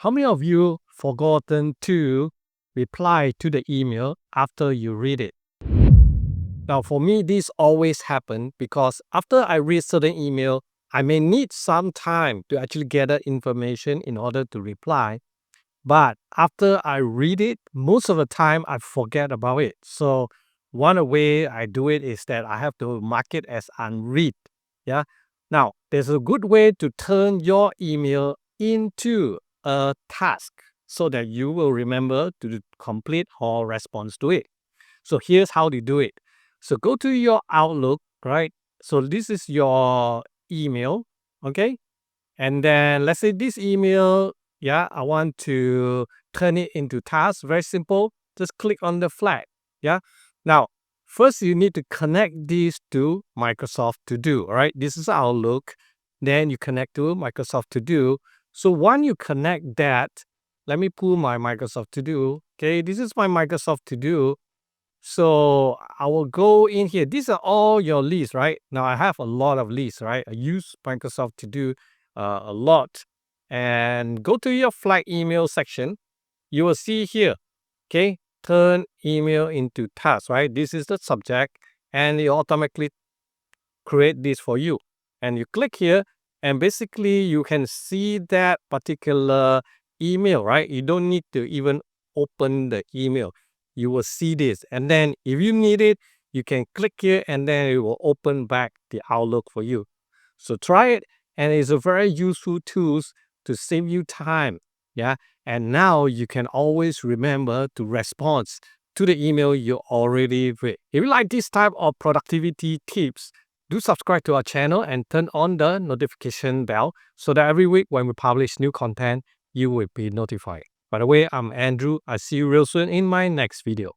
How many of you forgotten to reply to the email after you read it? Now, for me, this always happens because after I read certain email, I may need some time to actually gather information in order to reply. But after I read it, most of the time I forget about it. So one way I do it is that I have to mark it as unread. Yeah. Now, there's a good way to turn your email into a task so that you will remember to complete or respond to it. So here's how to do it. So go to your Outlook, right? So this is your email, okay? And then let's say this email, I want to turn it into task. Very simple. Just click on the flag. Yeah. Now, first you need to connect these to Microsoft To Do. All right. This is Outlook. Then you connect to Microsoft To Do. So once you connect that, let me pull my Microsoft To Do. Okay. This is my Microsoft To Do. So I will go in here. These are all your lists, right? Now I have a lot of lists, right? I use Microsoft To Do a lot. And go to your flag email section. You will see here, okay, turn email into task, right? This is the subject, and it automatically create this for you. And you click here, and basically you can see that particular email, right? You don't need to even open the email. You will see this. And then if you need it, you can click here and then it will open back the Outlook for you. So try it, and it's a very useful tool to save you time. Yeah. And now you can always remember to respond to the email you already read. If you like this type of productivity tips, do subscribe to our channel and turn on the notification bell so that every week when we publish new content, you will be notified. By the way, I'm Andrew. I'll see you real soon in my next video.